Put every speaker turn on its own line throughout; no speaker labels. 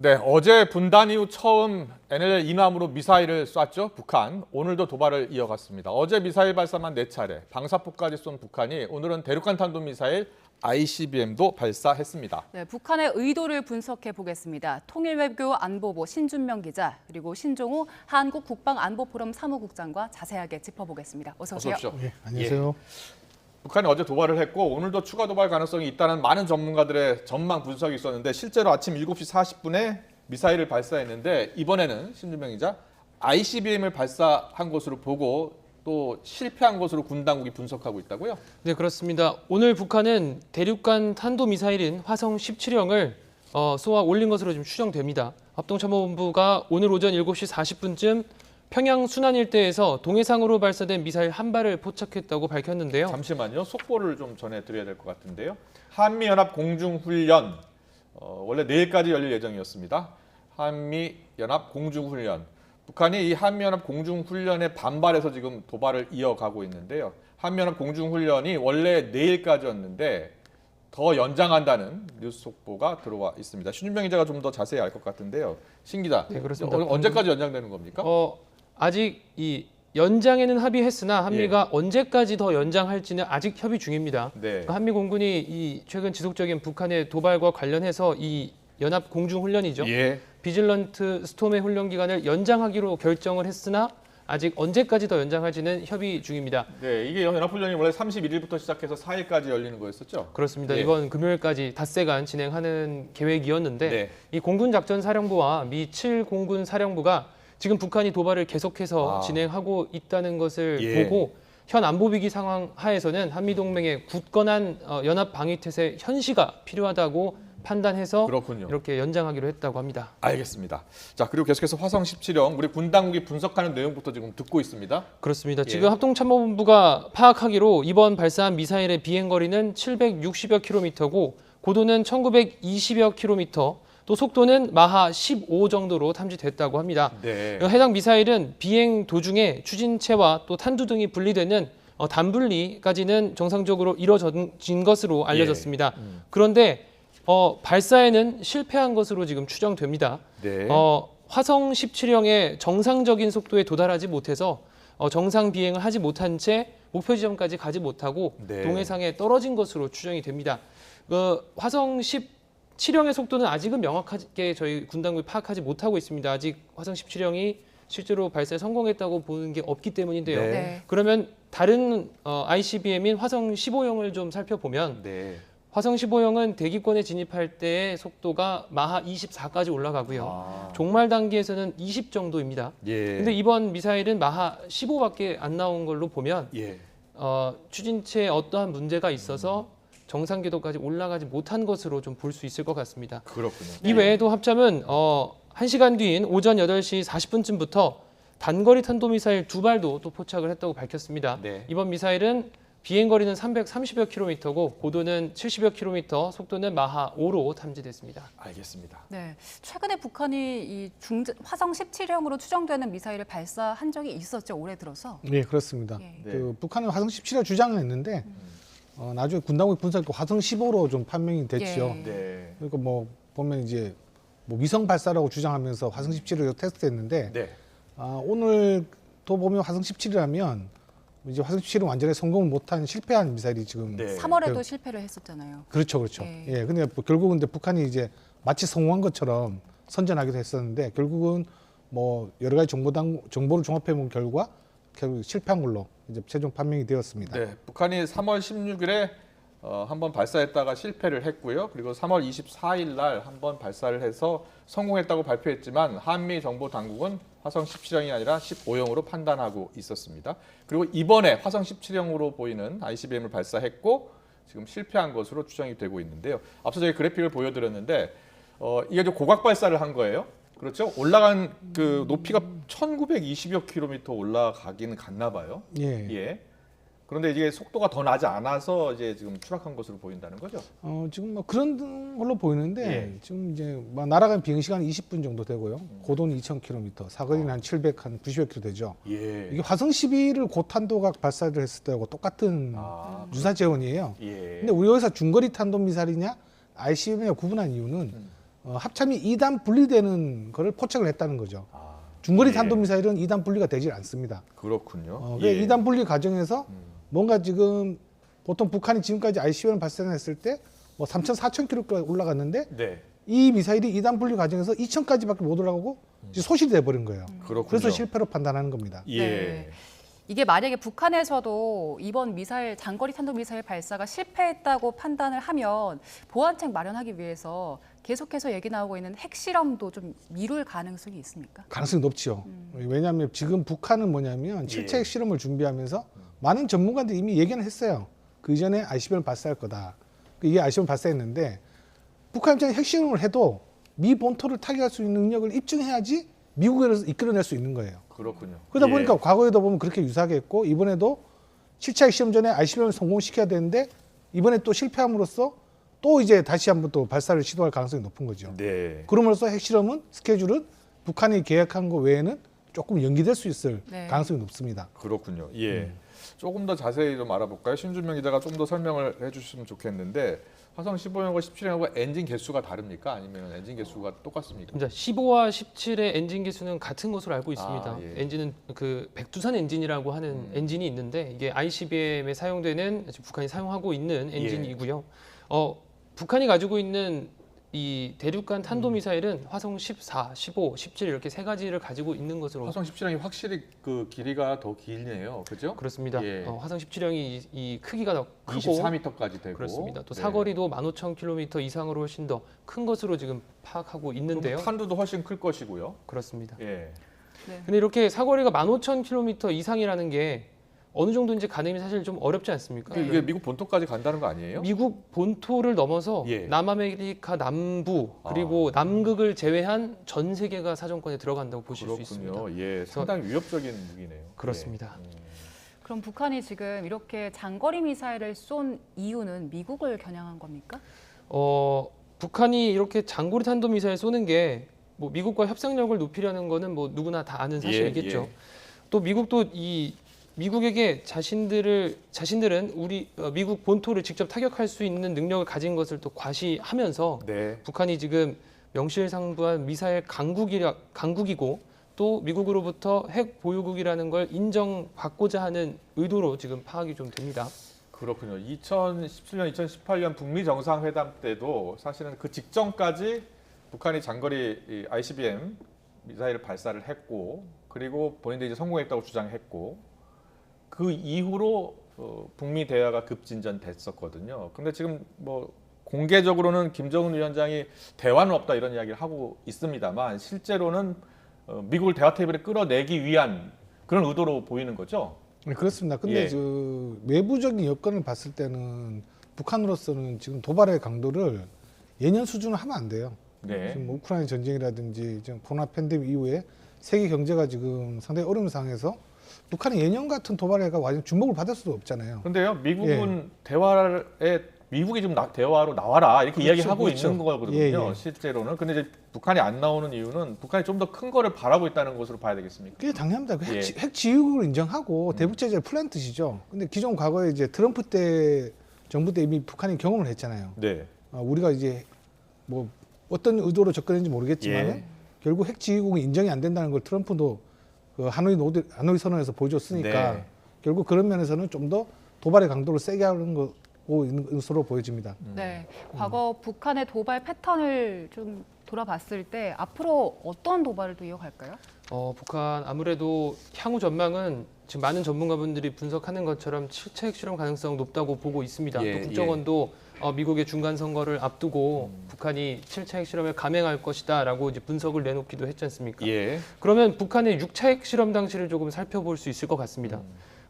네, 어제 분단 이후 처음 NLL 이남으로 미사일을 쐈죠, 북한. 오늘도 도발을 이어갔습니다. 어제 미사일 발사만 4차례, 방사포까지 쏜 북한이 오늘은 대륙간 탄도미사일 ICBM도 발사했습니다.
네, 북한의 의도를 분석해 보겠습니다. 통일외교 안보부 신준명 기자 그리고 신종우 한국국방안보포럼 사무국장과 자세하게 짚어보겠습니다. 어서 오세요.
어서 오십시오.
예, 안녕하세요.
북한이 어제 도발을 했고 오늘도 추가 도발 가능성이 있다는 많은 전문가들의 전망 분석이 있었는데 실제로 아침 7시 40분에 미사일을 발사했는데 이번에는 신준명 기자 ICBM을 발사한 것으로 보고 또 실패한 것으로 군 당국이 분석하고 있다고요?
네, 그렇습니다. 오늘 북한은 대륙간 탄도미사일인 화성 17형을 쏘아 올린 것으로 지금 추정됩니다. 합동참모본부가 오늘 오전 7시 40분쯤 평양 순안 일대에서 동해상으로 발사된 미사일 한 발을 포착했다고 밝혔는데요.
잠시만요. 속보를 좀 전해드려야 될 것 같은데요. 한미연합 공중훈련, 원래 내일까지 열릴 예정이었습니다. 한미연합 공중훈련. 북한이 이 한미연합 공중훈련에 반발해서 지금 도발을 이어가고 있는데요. 한미연합 공중훈련이 원래 내일까지였는데 더 연장한다는 뉴스 속보가 들어와 있습니다. 신준명 기자가 좀 더 자세히 알 것 같은데요. 신 기자,
네, 그렇습니다.
언제까지 연장되는 겁니까?
아직 이 연장에는 합의했으나 한미가 언제까지 더 연장할지는 아직 협의 중입니다.
네.
한미 공군이 이 최근 지속적인 북한의 도발과 관련해서 이 연합 공중 훈련이죠.
예.
비질런트 스톰의 훈련 기간을 연장하기로 결정을 했으나 아직 언제까지 더 연장할지는 협의 중입니다.
네, 이게 연합훈련이 원래 31일부터 시작해서 4일까지 열리는 거였었죠?
그렇습니다.
예.
이번 금요일까지 닷새간 진행하는 계획이었는데
네.
이 공군작전사령부와 미 7공군 사령부가 지금 북한이 도발을 계속해서 진행하고 있다는 것을
예.
보고 현 안보위기 상황 하에서는 한미동맹의 굳건한 연합 방위태세 현시가 필요하다고 판단해서
그렇군요.
이렇게 연장하기로 했다고 합니다.
알겠습니다. 자, 그리고 계속해서 화성 17형 우리 군 당국이 분석하는 내용부터 지금 듣고 있습니다.
그렇습니다.
예.
지금 합동참모본부가 파악하기로 이번 발사한 미사일의 비행거리는 760여 킬로미터고 고도는 1920여 킬로미터, 또 속도는 마하 15 정도로 탐지됐다고 합니다.
네.
해당 미사일은 비행 도중에 추진체와 또 탄두 등이 분리되는 단분리까지는 정상적으로 이뤄진 것으로 알려졌습니다. 그런데 발사에는 실패한 것으로 지금 추정됩니다.
네.
화성 17형의 정상적인 속도에 도달하지 못해서 정상 비행을 하지 못한 채 목표 지점까지 가지 못하고
네.
동해상에 떨어진 것으로 추정이 됩니다. 화성 17형의 속도는 아직은 명확하게 저희 군 당국이 파악하지 못하고 있습니다. 아직 화성 17형이 실제로 발사에 성공했다고 보는 게 없기 때문인데요.
네.
네.
그러면 다른 ICBM인 화성 15형을 좀 살펴보면
네.
화성 15형은 대기권에 진입할 때의 속도가 마하 24까지 올라가고요. 종말 단계에서는 20 정도입니다.
예.
근데 이번 미사일은 마하 15밖에 안 나온 걸로 보면
예.
추진체에 어떠한 문제가 있어서 정상 궤도까지 올라가지 못한 것으로 좀 볼 수 있을 것 같습니다.
그렇군요.
이 외에도 합참은 1시간 뒤인 오전 8시 40분쯤부터 단거리 탄도미사일 2발도 또 포착을 했다고 밝혔습니다.
네.
이번 미사일은 비행거리는 330여 킬로미터고 고도는 70여 킬로미터, 속도는 마하 5로 탐지됐습니다.
알겠습니다.
네, 최근에 북한이 이 화성 17형으로 추정되는 미사일을 발사한 적이 있었죠, 올해 들어서.
예, 그렇습니다.
예.
그 북한은 화성 17호 주장을 했는데 나중에 군 당국이 분석했고 화성 15로 좀 판명이 됐죠.
예.
네.
그러니까 뭐 보면 이제 뭐 위성 발사라고 주장하면서 화성 17을 테스트했는데
네.
오늘 또 보면 화성 17이라면 이제 화성 17은 완전히 성공을 못한 실패한 미사일이 지금
네.
3월에도 실패를 했었잖아요.
그렇죠, 그렇죠.
예.
예, 근데 결국은 근데 북한이 이제 마치 성공한 것처럼 선전하기도 했었는데 결국은 뭐 여러 가지 정보를 종합해 본 결과 결국 실패한 걸로 이제 최종 판명이 되었습니다.
네. 북한이 3월 16일에 한번 발사했다가 실패를 했고요. 그리고 3월 24일 날 한번 발사를 해서 성공했다고 발표했지만 한미 정보 당국은 화성 17형이 아니라 15형으로 판단하고 있었습니다. 그리고 이번에 화성 17형으로 보이는 ICBM을 발사했고 지금 실패한 것으로 추정이 되고 있는데요. 앞서 저희 그래픽을 보여드렸는데 이게 좀 고각 발사를 한 거예요. 그렇죠? 올라간 그 높이가 1920여 킬로미터 올라가기는 갔나 봐요.
예.
예. 그런데 이게 속도가 더 나지 않아서 이제 지금 추락한 것으로 보인다는 거죠.
지금 뭐 그런 걸로 보이는데
예.
지금 이제 뭐 날아간 비행 시간 20분 정도 되고요. 고도는 2,000km, 사거리는 한 90여 km 되죠.
예.
이게 화성 12를 고탄도각 발사를 했을 때하고 똑같은 유사 재원이에요.
예.
근데 우리 여기서 중거리 탄도 미사일이냐 ICBM이냐 구분한 이유는 합참이 2단 분리되는 거를 포착을 했다는 거죠. 중거리
예.
탄도미사일은 2단 분리가 되질 않습니다.
그렇군요.
그래서 2단 분리 과정에서 뭔가 지금 보통 북한이 지금까지 ICBM을 발사했을 때 뭐 3,000, 4,000km까지 올라갔는데
네.
이 미사일이 2단 분리 과정에서 2,000까지밖에 못 올라가고 이제 소실이 돼버린 거예요.
그렇군요.
그래서 실패로 판단하는 겁니다.
예.
네. 이게 만약에 북한에서도 이번 미사일 장거리 탄도미사일 발사가 실패했다고 판단을 하면 보완책 마련하기 위해서 계속해서 얘기 나오고 있는 핵실험도 좀 미룰 가능성이 있습니까?
가능성이 높죠. 왜냐하면 지금 북한은 뭐냐면 실체 핵실험을 준비하면서 많은 전문가들이 이미 얘기는 했어요. 그 이전에 ICBM을 발사할 거다. 이게 ICBM을 발사했는데 북한 입장에 핵실험을 해도 미 본토를 타격할 수 있는 능력을 입증해야지 미국에서 이끌어낼 수 있는 거예요.
그렇군요.
그러다
예.
보니까 과거에도 보면 그렇게 유사하게 했고 이번에도 실체 핵실험 전에 ICBM을 성공시켜야 되는데 이번에 또 실패함으로써 또 이제 다시 한번 또 발사를 시도할 가능성이 높은 거죠.
네.
그럼으로써 핵실험은 스케줄은 북한이 계획한 거 외에는 조금 연기될 수 있을
네.
가능성이 높습니다.
그렇군요. 예. 조금 더 자세히 좀 알아볼까요? 신준명 기자가 좀 더 설명을 해주시면 좋겠는데 화성 15형과 17형하고 엔진 개수가 다릅니까? 아니면 엔진 개수가 똑같습니까?
15와 17의 엔진 개수는 같은 것으로 알고 있습니다.
아, 예.
엔진은 그 백두산 엔진이라고 하는 엔진이 있는데 이게 ICBM에 사용되는 지금 북한이 사용하고 있는 엔진이고요. 북한이 가지고 있는 이 대륙간 탄도미사일은 화성 14, 15, 17 이렇게 세 가지를 가지고 있는 것으로
화성 17형이 확실히 그 길이가 더 길네요. 그죠?
그렇습니다.
예.
화성 17형이 이 크기가 더 크고
24m까지 되고.
그렇습니다. 또
네.
사거리도 15,000km 이상으로 훨씬 더 큰 것으로 지금 파악하고 있는데요.
그럼 탄두도 훨씬 클 것이고요.
그렇습니다.
예.
근데 이렇게 사거리가 15,000km 이상이라는 게 어느 정도인지 가늠이 사실 좀 어렵지 않습니까?
그 이게 미국 본토까지 간다는 거 아니에요?
미국 본토를 넘어서
예.
남아메리카 남부 그리고 남극을 제외한 전 세계가 사정권에 들어간다고 보실 수 있습니다.
그렇군요. 예, 상당히 위협적인 무기네요.
그렇습니다.
예.
그럼 북한이 지금 이렇게 장거리 미사일을 쏜 이유는 미국을 겨냥한 겁니까?
북한이 이렇게 장거리 탄도미사일 쏘는 게 뭐 미국과 협상력을 높이려는 거는 뭐 누구나 다 아는 사실이겠죠.
예.
또 미국도 미국에게 자신들은 미국 본토를 직접 타격할 수 있는 능력을 가진 것을 또 과시하면서
네.
북한이 지금 명실상부한 미사일 강국이고 또 미국으로부터 핵 보유국이라는 걸 인정받고자 하는 의도로 지금 파악이 좀 됩니다.
그렇군요. 2017년, 2018년 북미 정상회담 때도 사실은 그 직전까지 북한이 장거리 ICBM 미사일을 발사를 했고, 그리고 본인들이 이제 성공했다고 주장했고, 그 이후로 북미 대화가 급진전됐었거든요. 근데 지금 뭐 공개적으로는 김정은 위원장이 대화는 없다 이런 이야기를 하고 있습니다만 실제로는 미국을 대화 테이블에 끌어내기 위한 그런 의도로 보이는 거죠.
네, 그렇습니다. 근데
예.
그 외부적인 여건을 봤을 때는 북한으로서는 지금 도발의 강도를 예년 수준으로 하면 안 돼요.
네.
지금 뭐 우크라이나 전쟁이라든지 지금 코로나 팬데믹 이후에 세계 경제가 지금 상당히 어려운 상황에서 북한이 예년 같은 도발에가 완전 주목을 받을 수도 없잖아요.
그런데요, 미국은 미국이 좀 대화로 나와라 이렇게
그렇죠,
이야기하고
그렇죠.
있는 거거든요.
예, 예.
실제로는. 근데 이제 북한이 안 나오는 이유는 북한이 좀 더 큰 거를 바라고 있다는 것으로 봐야 되겠습니까?
그게 당연합니다. 그
예.
핵 지휘국을 인정하고 대북 제재를 풀란 뜻이죠. 근데 기존 과거에 이제 트럼프 때 정부 때 이미 북한이 경험을 했잖아요.
네.
우리가 이제 뭐 어떤 의도로 접근했는지 모르겠지만
예.
결국 핵 지휘국이 인정이 안 된다는 걸 트럼프도 그 하노이 선언에서 보여줬으니까
네.
결국 그런 면에서는 좀 더 도발의 강도를 세게 하는 거고 있는 것으로 보여집니다.
네, 과거 북한의 도발 패턴을 좀 돌아봤을 때 앞으로 어떤 도발을 또 이어갈까요?
북한 아무래도 향후 전망은 지금 많은 전문가분들이 분석하는 것처럼 실체 핵실험 가능성 높다고 보고 있습니다.
예,
또 국정원도 미국의 중간 선거를 앞두고 북한이 실체 핵실험을 감행할 것이다라고 이제 분석을 내놓기도 했지 않습니까?
예.
그러면 북한의 6차 핵실험 당시를 조금 살펴볼 수 있을 것 같습니다.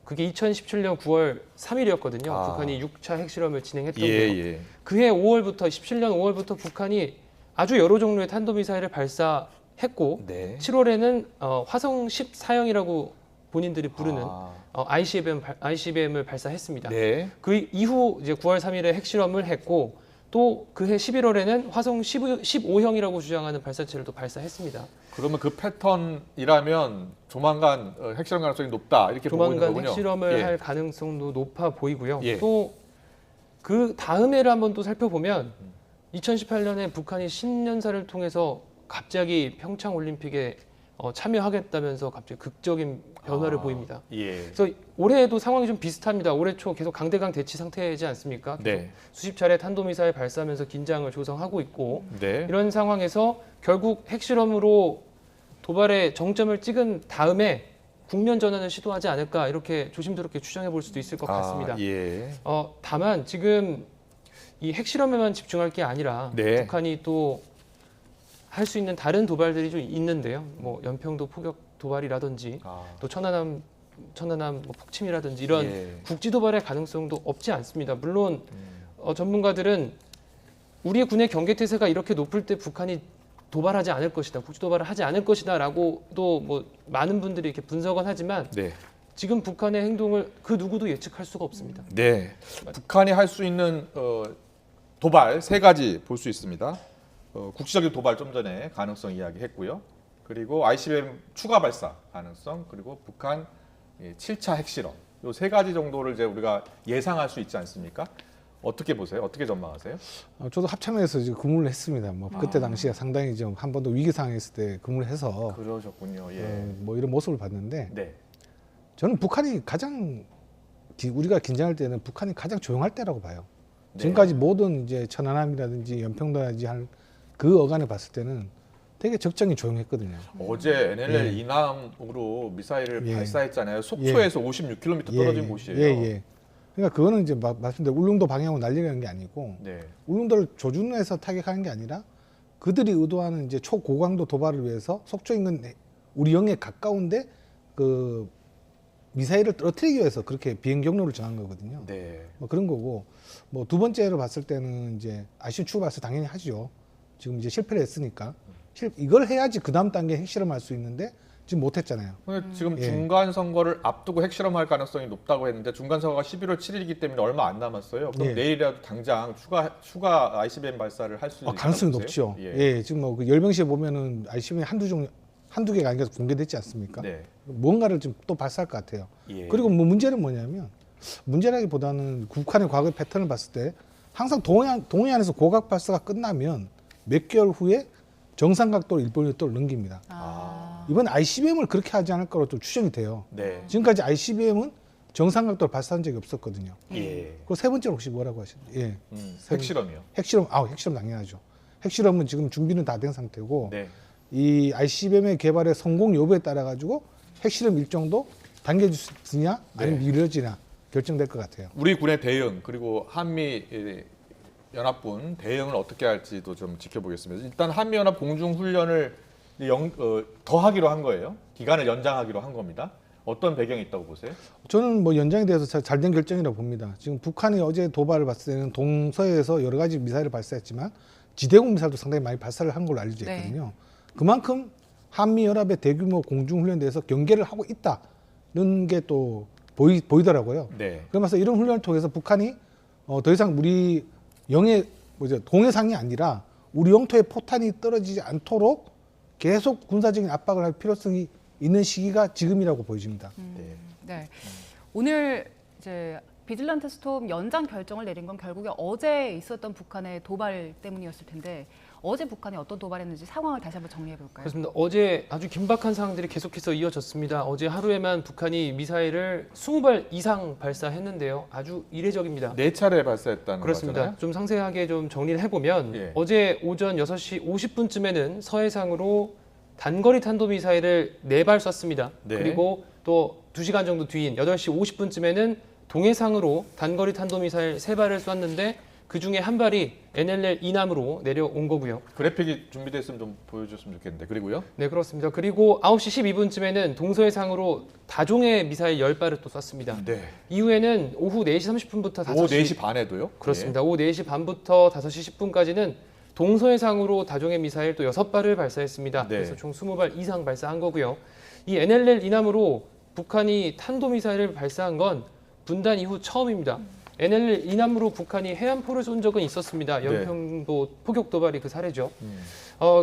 그게 2017년 9월 3일이었거든요.
아.
북한이 6차 핵실험을 진행했던
예,
게요.
예.
그해 5월부터 17년 5월부터 북한이 아주 여러 종류의 탄도미사일을 발사했고
네.
7월에는 화성 14형이라고 본인들이 부르는
아.
ICBM을 발사했습니다.
네.
그 이후 이제 9월 3일에 핵실험을 했고 또 그해 11월에는 화성 15형이라고 주장하는 발사체를 또 발사했습니다.
그러면 그 패턴이라면 조만간 핵실험 가능성이 높다 이렇게 보고 있는
조만간
거군요.
핵실험을
예.
할 가능성도 높아 보이고요.
예.
또 그 다음 해를 한번 또 살펴보면 2018년에 북한이 신년사를 통해서 갑자기 평창 올림픽에 참여하겠다면서 갑자기 극적인 변화를 보입니다.
예.
그래서 올해에도 상황이 좀 비슷합니다. 올해 초 계속 강대강 대치 상태이지 않습니까?
네.
수십 차례 탄도미사일 발사하면서 긴장을 조성하고 있고
네.
이런 상황에서 결국 핵실험으로 도발에 정점을 찍은 다음에 국면 전환을 시도하지 않을까 이렇게 조심스럽게 추정해 볼 수도 있을 것 같습니다.
예.
다만 지금 이 핵실험에만 집중할 게 아니라
네.
북한이 또 할 수 있는 다른 도발들이 좀 있는데요. 뭐 연평도 포격 도발이라든지 또 천안함 뭐 폭침이라든지 이런
예.
국지 도발의 가능성도 없지 않습니다. 물론 전문가들은 우리의 군의 경계 태세가 이렇게 높을 때 북한이 도발하지 않을 것이다, 국지 도발을 하지 않을 것이다라고도 뭐 많은 분들이 이렇게 분석은 하지만
네.
지금 북한의 행동을 그 누구도 예측할 수가 없습니다.
네. 북한이 할 수 있는 도발 세 가지 볼 수 있습니다. 국지적인 도발 좀 전에 가능성 이야기했고요. 그리고 ICBM 추가 발사 가능성, 그리고 북한 7차 핵실험. 이 세 가지 정도를 이제 우리가 예상할 수 있지 않습니까? 어떻게 보세요? 어떻게 전망하세요?
저도 합참에서 이제 근무를 했습니다. 뭐 그때 당시에 상당히 좀 한 번도 위기 상황에 있을 때 근무를 해서
그러셨군요. 예.
뭐 이런 모습을 봤는데
네.
저는 북한이 가장 우리가 긴장할 때는 북한이 가장 조용할 때라고 봐요.
네.
지금까지 모든 이제 천안함이라든지 연평도라든지 할 그 어간을 봤을 때는 되게 적정히 조용했거든요.
어제 NLL
예.
이남으로 미사일을
예.
발사했잖아요. 속초에서 56km 떨어진 곳이에요.
예. 그러니까 그거는 이제 말씀대로 울릉도 방향으로 날리려는 게 아니고
네.
울릉도를 조준해서 타격하는 게 아니라 그들이 의도하는 이제 초고강도 도발을 위해서 속초 인근 우리 영에 가까운데 그 미사일을 떨어뜨리기 위해서 그렇게 비행 경로를 정한 거거든요.
네.
뭐 그런 거고 뭐 두 번째로 봤을 때는 이제 ICBM 추가 발사 당연히 하죠. 지금 이제 실패를 했으니까 이걸 해야지 그 다음 단계 핵실험할 수 있는데 지금 못했잖아요.
근데 지금
예.
중간 선거를 앞두고 핵실험할 가능성이 높다고 했는데 중간 선거가 11월 7일이기 때문에 얼마 안 남았어요. 그럼
예.
내일이라도 당장 추가 ICBM 발사를 할 수 있는
가능성이 높죠. 예. 지금 뭐 그 열병시에 보면은 ICBM 한두 개가 아니라 공개됐지 않습니까?
네.
뭔가를 좀 또 발사할 것 같아요.
예.
그리고 뭐 문제는 뭐냐면 문제라기보다는 북한의 과거 패턴을 봤을 때 항상 동해안에서 고각 발사가 끝나면 몇 개월 후에 정상각도로 일본이 또 넘깁니다. 이번 ICBM을 그렇게 하지 않을 거로 좀 추정이 돼요.
네.
지금까지 ICBM은 정상각도를 발사한 적이 없었거든요.
예.
그리고 세 번째로 혹시 뭐라고 하셨나요? 예.
핵실험이요.
핵실험 당연하죠. 핵실험은 지금 준비는 다 된 상태고
네.
이 ICBM의 개발의 성공 여부에 따라 가지고 핵실험 일정도 당겨질 수 있느냐 아니면
네.
미뤄지냐 결정될 것 같아요.
우리 군의 대응 그리고 한미 연합군 대응을 어떻게 할지도 좀 지켜보겠습니다. 일단 한미 연합 공중 훈련을 더 하기로 한 거예요. 기간을 연장하기로 한 겁니다. 어떤 배경이 있다고 보세요?
저는 뭐 연장에 대해서 잘 된 결정이라고 봅니다. 지금 북한이 어제 도발을 봤을 때는 동서에서 여러 가지 미사일을 발사했지만 지대공 미사일도 상당히 많이 발사를 한 걸로 알려져 있거든요. 그만큼 한미 연합의 대규모 공중 훈련에 대해서 경계를 하고 있다는 게 또 보이더라고요.
네.
그러면서 이런 훈련을 통해서 북한이 더 이상 우리 동해상이 아니라 우리 영토에 포탄이 떨어지지 않도록 계속 군사적인 압박을 할 필요성이 있는 시기가 지금이라고 보여집니다.
네.
네. 오늘 이제 비질란트 스톰 연장 결정을 내린 건 결국에 어제 있었던 북한의 도발 때문이었을 텐데 어제 북한이 어떤 도발했는지 상황을 다시 한번 정리해 볼까요?
그렇습니다. 어제 아주 긴박한 상황들이 계속해서 이어졌습니다. 어제 하루에만 북한이 미사일을 20발 이상 발사했는데요. 아주 이례적입니다.
4차례 발사했다는
그렇습니다.
거잖아요.
좀 상세하게 좀 정리를 해보면
예.
어제 오전 6시 50분쯤에는 서해상으로 단거리 탄도미사일을 4발 쐈습니다.
네.
그리고 또 2시간 정도 뒤인 8시 50분쯤에는 동해상으로 단거리 탄도미사일 3발을 쐈는데 그중에 한 발이 NLL 이남으로 내려온 거고요.
그래픽이 준비됐으면 좀 보여줬으면 좋겠는데. 그리고요?
네, 그렇습니다. 그리고 9시 12분쯤에는 동서해상으로 다종해 미사일 10발을 또 쐈습니다.
네.
이후에는 오후 4시 30분부터 5시
오후 4시 반에도요?
그렇습니다. 오후 4시 반부터 5시 10분까지는 동서해상으로 다종해 미사일 또 6발을 발사했습니다.
네.
그래서 총 20발 이상 발사한 거고요. 이 NLL 이남으로 북한이 탄도미사일을 발사한 건 분단 이후 처음입니다. NLL 이남으로 북한이 해안포를 쏜 적은 있었습니다. 연평도 포격 도발이 그 사례죠.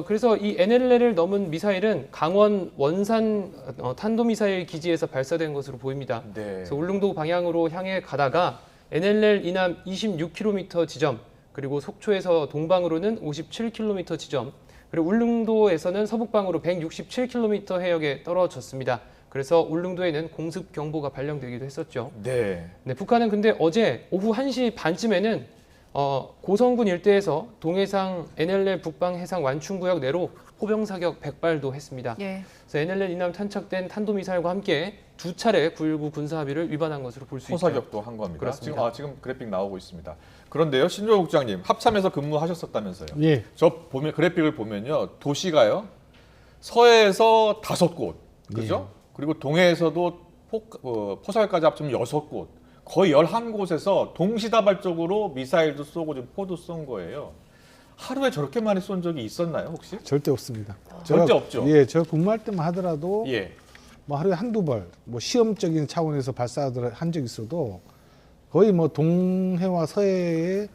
그래서 이 NLL을 넘은 미사일은 강원 원산 탄도미사일 기지에서 발사된 것으로 보입니다.
네.
그래서 울릉도 방향으로 향해 가다가 NLL 이남 26km 지점 그리고 속초에서 동방으로는 57km 지점, 그리고 울릉도에서는 서북방으로 167km 해역에 떨어졌습니다. 그래서 울릉도에는 공습 경보가 발령되기도 했었죠.
네.
네, 북한은 근데 어제 오후 1시 반쯤에는 고성군 일대에서 동해상 NLL 북방 해상 완충구역 내로 포병 사격 100발도 했습니다.
예.
그래서 NLL 이남 탄착된 탄도미사일과 함께 두 차례 9.19 군사 합의를 위반한 것으로 볼 수 있죠.
포사격도 한 겁니다.
그렇습니다.
지금 그래픽 나오고 있습니다. 그런데요, 신조호 국장님 합참에서 근무하셨었다면서요?
예.
저 보면 그래픽을 보면요, 도시가요 서해에서 5곳, 그죠? 그리고 동해에서도 포사격까지 합치면 6곳, 거의 11곳에서 동시다발적으로 미사일도 쏘고 지금 포도 쏜 거예요. 하루에 저렇게 많이 쏜 적이 있었나요, 혹시?
절대 없습니다.
절대 없죠.
예, 저 근무할 때만 하더라도
예.
뭐 하루에 한두 벌, 뭐 시험적인 차원에서 발사를 한 적이 있어도 거의 뭐 동해와 서해의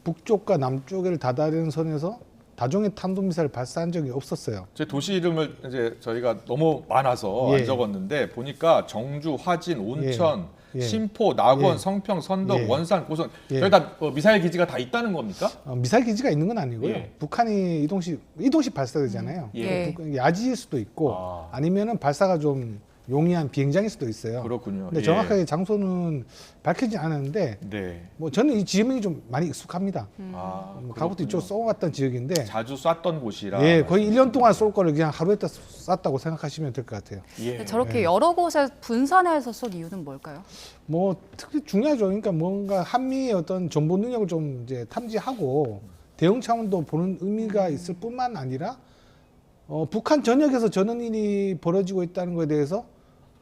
북쪽과 남쪽을 다다르는 선에서 다종의 탄도미사일 발사한 적이 없었어요.
제 도시 이름을 이제 저희가 너무 많아서
예.
안 적었는데 보니까 정주, 화진, 온천,
예.
신포, 낙원,
예.
성평, 선덕,
예.
원산, 고성
예.
저희 다 미사일 기지가 다 있다는 겁니까?
미사일 기지가 있는 건 아니고요.
예.
북한이 이동식 발사되잖아요.
예.
야지일 수도 있고
아.
아니면은 발사가 좀 용이한 비행장일 수도 있어요.
그렇군요.
근데
예.
정확하게 장소는 밝히지 않았는데
네.
뭐 저는 이 지역이 좀 많이 익숙합니다.
아,
가부도
그렇군요.
이쪽 쏘았던 지역인데
자주 쐈던 곳이라.
예, 거의 1년 동안 쏠 거를 그냥 하루에 다 쐈다고 생각하시면 될 것 같아요.
예.
저렇게 여러 곳에 분산해서 쏜 이유는 뭘까요?
뭐 특히 중요하죠. 그러니까 뭔가 한미의 어떤 정보 능력을 좀 이제 탐지하고 대응 차원도 보는 의미가 있을 뿐만 아니라 북한 전역에서 저런 일이 벌어지고 있다는 것에 대해서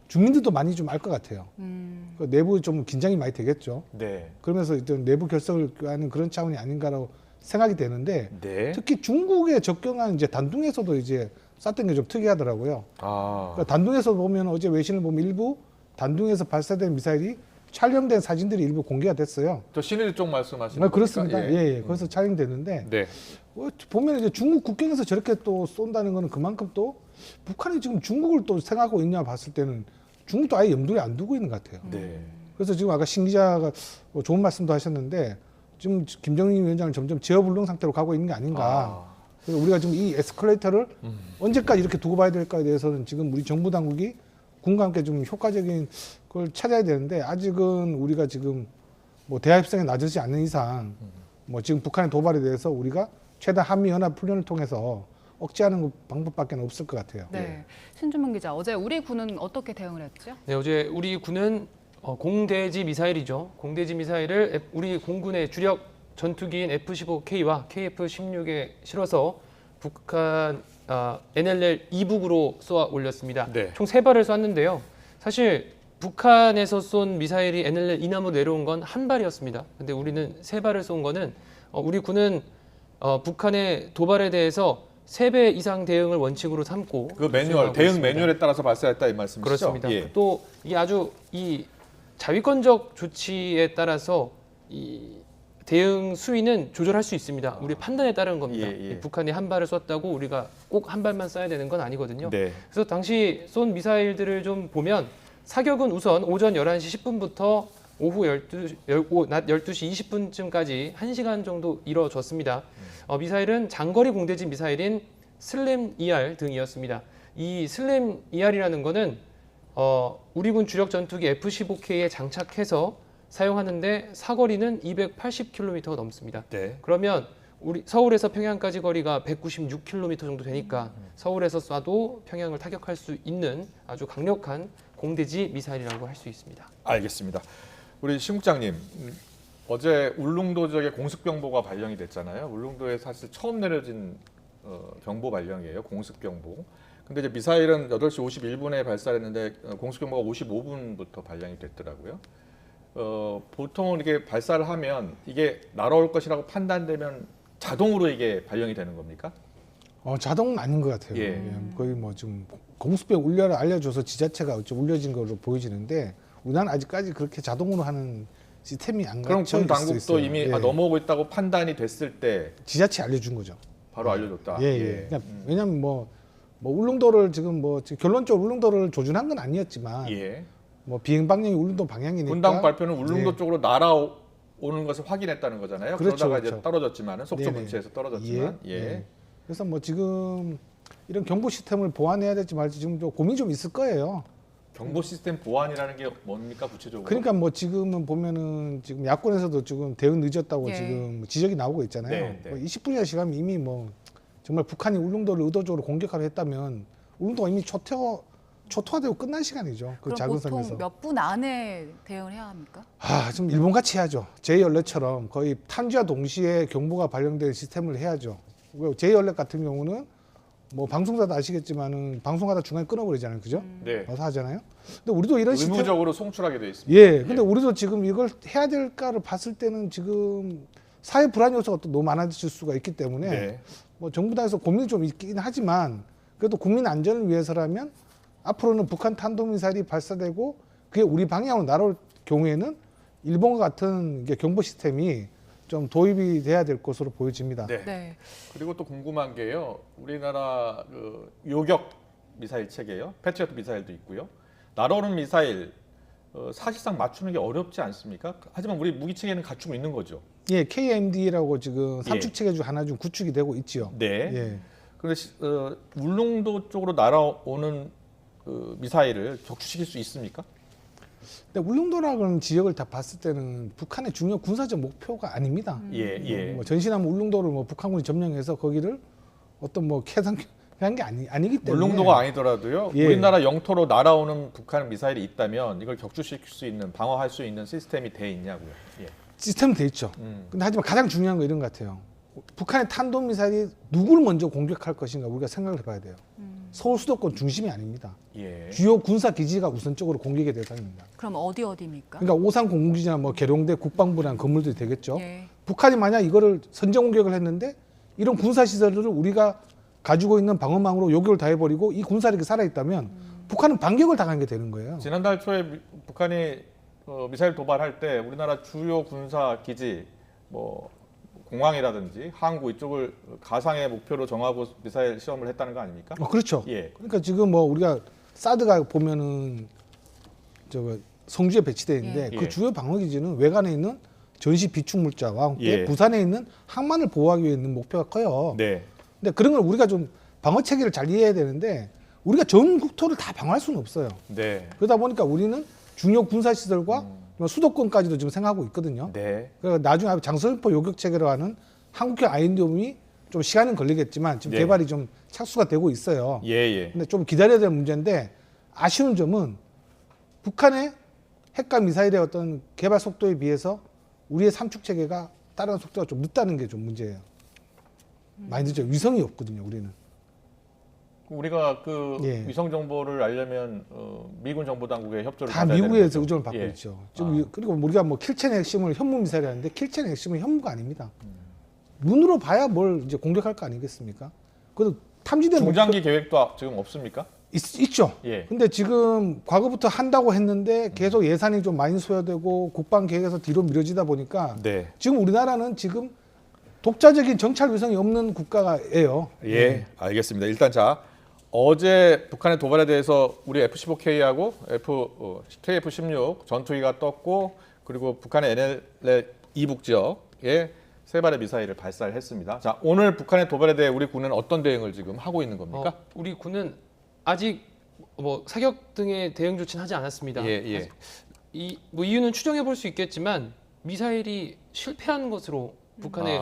주민들도 많이 좀 알 것 같아요. 그 내부 좀 긴장이 많이 되겠죠.
네.
그러면서 일단 내부 결석을 하는 그런 차원이 아닌가라고 생각이 되는데
네.
특히 중국에 접경한 이제 단둥에서도 이제 쐈던 게 좀 특이하더라고요.
아.
그러니까 단둥에서 보면 어제 외신을 보면 일부 단둥에서 발사된 미사일이 촬영된 사진들이 일부 공개가 됐어요.
저 신일 쪽 말씀하시는
그렇습니다.
겁니까?
예, 예. 거기서 촬영됐는데
네.
보면 이제 중국 국경에서 저렇게 또 쏜다는 거는 그만큼 또 북한이 지금 중국을 또 생각하고 있냐 봤을 때는 중국도 아예 염두에 안 두고 있는 것 같아요.
네.
그래서 지금 아까 신 기자가 좋은 말씀도 하셨는데 지금 김정인 위원장을 점점 제어불능 상태로 가고 있는 게 아닌가.
아.
그래서 우리가 지금 이 에스컬레이터를 언제까지 이렇게 두고 봐야 될까에 대해서는 지금 우리 정부 당국이 군과 함께 좀 효과적인 걸 찾아야 되는데 아직은 우리가 지금 뭐 대화 협상이 낮아지지 않는 이상 뭐 지금 북한의 도발에 대해서 우리가 최대 한미 연합 훈련을 통해서 억제하는 방법밖에 없을 것 같아요.
네. 신준문 기자, 어제 우리 군은 어떻게 대응을 했죠?
네, 어제 우리 군은 공대지 미사일이죠. 공대지 미사일을 우리 공군의 주력 전투기인 F-15K와 KF-16에 실어서 북한 NLL 이북으로 쏘아 올렸습니다.
네.
총 3발을 쐈는데요. 사실 북한에서 쏜 미사일이 NLL 이남으로 내려온 건 한 발이었습니다. 근데 우리는 3발을 쏜 거는 우리 군은 북한의 도발에 대해서 3배 이상 대응을 원칙으로 삼고
그 매뉴얼,
수행하고
대응
있습니다.
매뉴얼에 따라서 발사했다 이 말씀이시죠?
그렇습니다.
예.
또 이게 아주 이 자위권적 조치에 따라서 이 대응 수위는 조절할 수 있습니다. 우리 판단에 따른 겁니다.
예, 예.
북한이 한 발을 쐈다고 우리가 꼭 한 발만 쏴야 되는 건 아니거든요.
네.
그래서 당시 쏜 미사일들을 좀 보면 사격은 우선 오전 11시 10분부터 오후 낮 12시 20분쯤까지 1시간 정도 이뤄졌습니다. 미사일은 장거리 공대지 미사일인 슬램 ER 등이었습니다. 이 슬램 ER이라는 거는 우리군 주력 전투기 F-15K에 장착해서 사용하는데 사거리는 280km가 넘습니다.
네.
그러면 우리 서울에서 평양까지 거리가 196km 정도 되니까 서울에서 쏴도 평양을 타격할 수 있는 아주 강력한 공대지 미사일이라고 할 수 있습니다.
알겠습니다. 우리 신 국장님, 어제 울릉도 지역에 공습경보가 발령이 됐잖아요. 울릉도에 사실 처음 내려진 경보 발령이에요. 공습경보. 근데 이제 미사일은 8시 51분에 발사했는데 공습경보가 55분부터 발령이 됐더라고요. 보통은 이게 발사를 하면 이게 날아올 것이라고 판단되면 자동으로 이게 발령이 되는 겁니까?
자동은 아닌 것 같아요.
예.
예, 거의 뭐 좀 공습병 울려라 알려줘서 지자체가 좀 울려진 걸로 보여지는데 우리나라는 아직까지 그렇게 자동으로 하는 시스템이 안
그럼
갖춰
군
있을 수
당국도
있어요.
이미
예.
넘어오고 있다고 판단이 됐을 때
지자체 알려준 거죠.
바로 알려줬다.
예, 예. 그러니까 왜냐하면 뭐 울릉도를 지금 결론적으로 울릉도를 조준한 건 아니었지만
예.
뭐 비행 방향이 울릉도 방향이니까
군 당국 발표는 울릉도
예.
쪽으로 날아올 오는 것을 확인했다는 거잖아요.
그렇죠,
그러다가
그렇죠.
이제 떨어졌지만은 속초
네네.
근처에서 떨어졌지만 예.
그래서 뭐 지금 이런 경보 시스템을 보완해야 될지 말지 지금 좀 고민이 좀 있을 거예요.
경보 시스템 보완이라는 게 뭡니까 구체적으로?
그러니까 뭐 지금은 보면은 지금 야권에서도 지금 대응 늦었다고
예.
지금 지적이 나오고 있잖아요.
네, 네.
뭐 20분이나 시간이면 이미 뭐 정말 북한이 울릉도를 의도적으로 공격하려 했다면 울릉도가 이미 초토화되고 끝난 시간이죠. 그
그럼
작은
보통
섬에서.
몇 분 안에 대응을 해야 합니까?
좀 일본 같이 해야죠. 제 연례처럼 거의 탐지와 동시에 경보가 발령될 시스템을 해야죠. 제 연례 같은 경우는 뭐 방송사도 아시겠지만은 방송하다 중간에 끊어버리잖아요, 그죠?
네.
와서 하잖아요. 근데 우리도 이런 시스템
의무적으로 송출하게 돼 있습니다.
예, 근데 우리도 지금 이걸 해야 될까를 봤을 때는 지금 사회 불안 요소가 또 너무 많아질 수가 있기 때문에
네.
뭐 정부당에서 고민이 좀 있긴 하지만 그래도 국민 안전을 위해서라면 앞으로는 북한 탄도미사일이 발사되고 그게 우리 방향으로 날아올 경우에는 일본과 같은 이게 경보 시스템이 좀 도입이 돼야 될 것으로 보여집니다.
네.
네.
그리고 또 궁금한 게요. 우리나라 그 요격 미사일 체계요. 패트리어트 미사일도 있고요. 날아오는 미사일 사실상 맞추는 게 어렵지 않습니까? 하지만 우리 무기 체계는 갖추고 있는 거죠.
예, KMD라고 지금 삼축 체계 중 하나 중 구축이 되고 있지요.
네.
예.
그런데 울릉도 쪽으로 날아오는 그 미사일을 격추시킬 수 있습니까?
근데 울릉도라는 지역을 다 봤을 때는 북한의 중요 군사적 목표가 아닙니다.
예, 예.
뭐 전신하면 울릉도를 뭐 북한군이 점령해서 거기를 어떤 뭐 해상한 게 아니기 때문에
울릉도가 아니더라도요.
예.
우리나라 영토로 날아오는 북한 미사일이 있다면 이걸 격추시킬 수 있는 방어할 수 있는 시스템이 돼 있냐고요. 예.
시스템은 돼 있죠. 근데 하지만 가장 중요한 건 이런 것 같아요. 북한의 탄도미사일이 누구를 먼저 공격할 것인가 우리가 생각을 해봐야 돼요. 서울 수도권 중심이 아닙니다.
예.
주요 군사 기지가 우선적으로 공격의 대상입니다.
그럼 어디입니까?
그러니까 오산 공군기지나 뭐 계룡대 국방부라는 건물들이 되겠죠.
예.
북한이 만약 이거를 선제 공격을 했는데 이런 군사 시설들을 우리가 가지고 있는 방어망으로 요격을 다 해버리고 이 군사력이 살아있다면 북한은 반격을 당하게 되는 거예요.
지난달 초에 북한이 미사일 도발할 때 우리나라 주요 군사 기지 뭐 공항이라든지 항구 이쪽을 가상의 목표로 정하고 미사일 시험을 했다는 거 아닙니까?
그렇죠.
예.
그러니까 지금 뭐 우리가 사드가 보면은 저거 성주에 배치되어 있는데
예.
그 주요 방어 기지는 외관에 있는 전시 비축 물자와 함께
예.
부산에 있는 항만을 보호하기 위해 있는 목표가 커요.
네.
근데 그런 걸 우리가 좀 방어 체계를 잘 이해해야 되는데 우리가 전 국토를 다 방어할 수는 없어요.
네.
그러다 보니까 우리는 중요 군사 시설과 수도권까지도 지금 생각하고 있거든요.
네.
그러니까 나중에 장소연포 요격 체계로 하는 한국형 아이언돔이 좀 시간은 걸리겠지만 지금
네.
개발이 좀 착수가 되고 있어요.
예, 예.
근데 좀 기다려야 될 문제인데 아쉬운 점은 북한의 핵과 미사일의 어떤 개발 속도에 비해서 우리의 삼축 체계가 따르는 속도가 좀 늦다는 게 좀 문제예요. 많이 늦죠. 위성이 없거든요, 우리는.
우리가 그
예.
위성 정보를 알려면 미군 정보 당국의 협조를
다
받아야 되는
미국에서
거죠.
의존을 받고
예.
있죠. 지금 그리고 우리가 뭐 킬첸의 핵심을 현무 미사일이 하는데 킬첸의 핵심은 현무가 아닙니다. 눈으로 봐야 뭘 이제 공격할 거 아니겠습니까? 그래도 탐지된
중장기 계획도 지금 없습니까?
있죠.
예.
근데 지금 과거부터 한다고 했는데 계속 예산이 좀 많이 소요되고 국방 계획에서 뒤로 미뤄지다 보니까
네.
지금 우리나라는 지금 독자적인 정찰 위성이 없는 국가예요.
예, 알겠습니다. 일단 자 어제 북한의 도발에 대해서 우리 F-15K하고 KF-16 전투기가 떴고 그리고 북한의 NLL 이북 지역에 세 발의 미사일을 발사를 했습니다. 자 오늘 북한의 도발에 대해 우리 군은 어떤 대응을 지금 하고 있는 겁니까?
우리 군은 아직 뭐 사격 등의 대응 조치는 하지 않았습니다.
예, 예.
뭐 이유는 추정해 볼 수 있겠지만 미사일이 실패한 것으로 북한의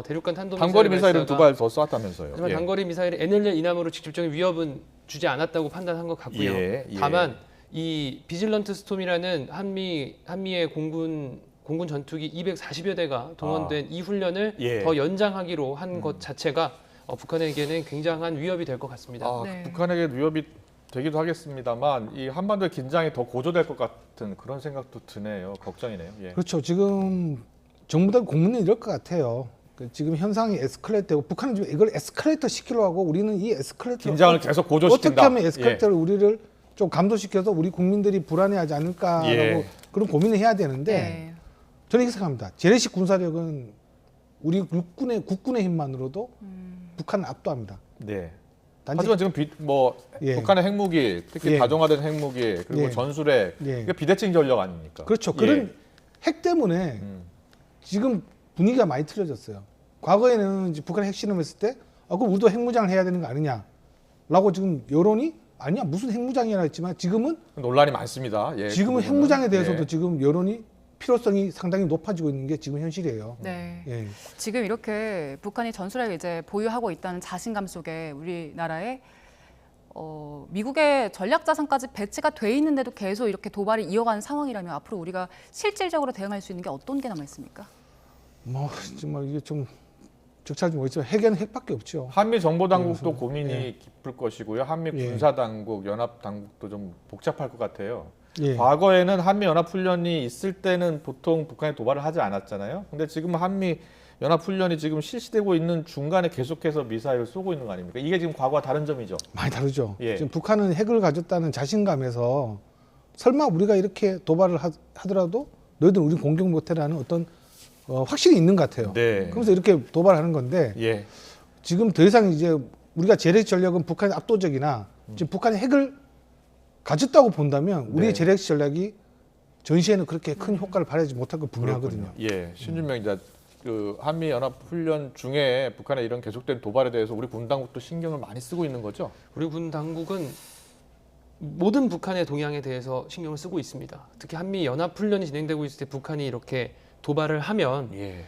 대륙간 탄도
단거리 미사일은
발사가-
두 발 더 쐈다면서요.
하지만
예.
단거리 미사일이 NLL 이남으로 직접적인 위협은 주지 않았다고 판단한 것 같고요.
예, 예.
다만 이 비질런트 스톰이라는 한미의 공군 전투기 240여 대가 동원된 이 훈련을
예.
더 연장하기로 한 것 자체가 북한에게는 굉장한 위협이 될 것 같습니다.
네.
북한에게 위협이 되기도 하겠습니다만 이 한반도의 긴장이 더 고조될 것 같은 그런 생각도 드네요. 걱정이네요. 예.
그렇죠. 지금 정부들 공문이 이럴 것 같아요. 지금 현상이 에스컬레이트되고 북한은 지금 이걸 에스컬레이터 시키려고 하고 우리는 이 에스컬레이터
긴장을 계속 고조시킨다.
어떻게 하면 에스컬레이터를 우리를 좀 감소시켜서 우리 국민들이 불안해하지 않을까라고
예.
그런 고민을 해야 되는데
네.
저는 이렇게 생각합니다. 재래식 군사력은 우리 국군의 힘만으로도 북한을 압도합니다.
네.
단지
하지만 지금
예.
북한의 핵무기, 특히
예.
다종화된 핵무기 그리고
예.
전술핵
예.
이게 비대칭 전력 아닙니까?
그렇죠.
예.
그런 핵 때문에 지금 분위기가 많이 틀려졌어요. 과거에는 이제 북한이 핵실험했을 때 그럼 우리도 핵무장을 해야 되는 거 아니냐라고 지금 여론이 아니야 무슨 핵무장이라 했지만 지금은
논란이 많습니다. 예,
지금은
그 부분은.
핵무장에 대해서도
예.
지금 여론이 필요성이 상당히 높아지고 있는 게 지금 현실이에요.
네.
예.
지금 이렇게 북한이 전술핵을 이제 보유하고 있다는 자신감 속에 우리나라에 미국의 전략 자산까지 배치가 돼 있는데도 계속 이렇게 도발을 이어가는 상황이라면 앞으로 우리가 실질적으로 대응할 수 있는 게 어떤 게 남아 있습니까?
뭐 정말 이게 좀 적절한지 모르겠지만 핵에는 핵밖에 없죠.
한미 정보 당국도
예,
고민이
예.
깊을 것이고요. 한미
예.
군사 당국, 연합 당국도 좀 복잡할 것 같아요.
예.
과거에는 한미 연합 훈련이 있을 때는 보통 북한에 도발을 하지 않았잖아요. 근데 지금 한미 연합 훈련이 지금 실시되고 있는 중간에 계속해서 미사일을 쏘고 있는 거 아닙니까? 이게 지금 과거와 다른 점이죠.
많이 다르죠.
예.
지금 북한은 핵을 가졌다는 자신감에서 설마 우리가 이렇게 도발을 하더라도 너희들 우리 공격 못해라는 어떤 확신이 있는 것 같아요.
네.
그러면서 이렇게 도발하는 건데
예.
지금 더 이상 이제 우리가 재래식 전략은 북한의 압도적이나 지금 북한이 핵을 가졌다고 본다면 우리의
네.
재래식 전략이 전시에는 그렇게 큰 효과를 발휘하지 못할 거 분명하거든요.
예. 신준명 기자, 그 한미 연합 훈련 중에 북한의 이런 계속된 도발에 대해서 우리 군 당국도 신경을 많이 쓰고 있는 거죠.
우리 군 당국은 모든 북한의 동향에 대해서 신경을 쓰고 있습니다. 특히 한미 연합 훈련이 진행되고 있을 때 북한이 이렇게 도발을 하면
예.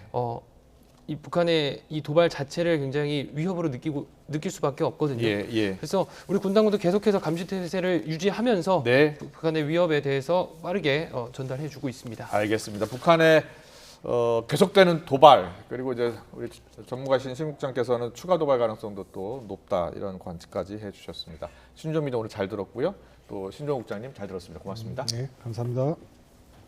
이 북한의 이 도발 자체를 굉장히 위협으로 느낄 수밖에 없거든요.
예. 예.
그래서 우리 군 당국도 계속해서 감시 태세를 유지하면서
네.
북한의 위협에 대해서 빠르게 전달해주고 있습니다.
알겠습니다. 북한의 계속되는 도발 그리고 이제 우리 전문가신 신국장께서는 추가 도발 가능성도 또 높다 이런 관측까지 해주셨습니다. 신종민도 오늘 잘 들었고요. 또 신종 국장님 잘 들었습니다. 고맙습니다.
네, 감사합니다.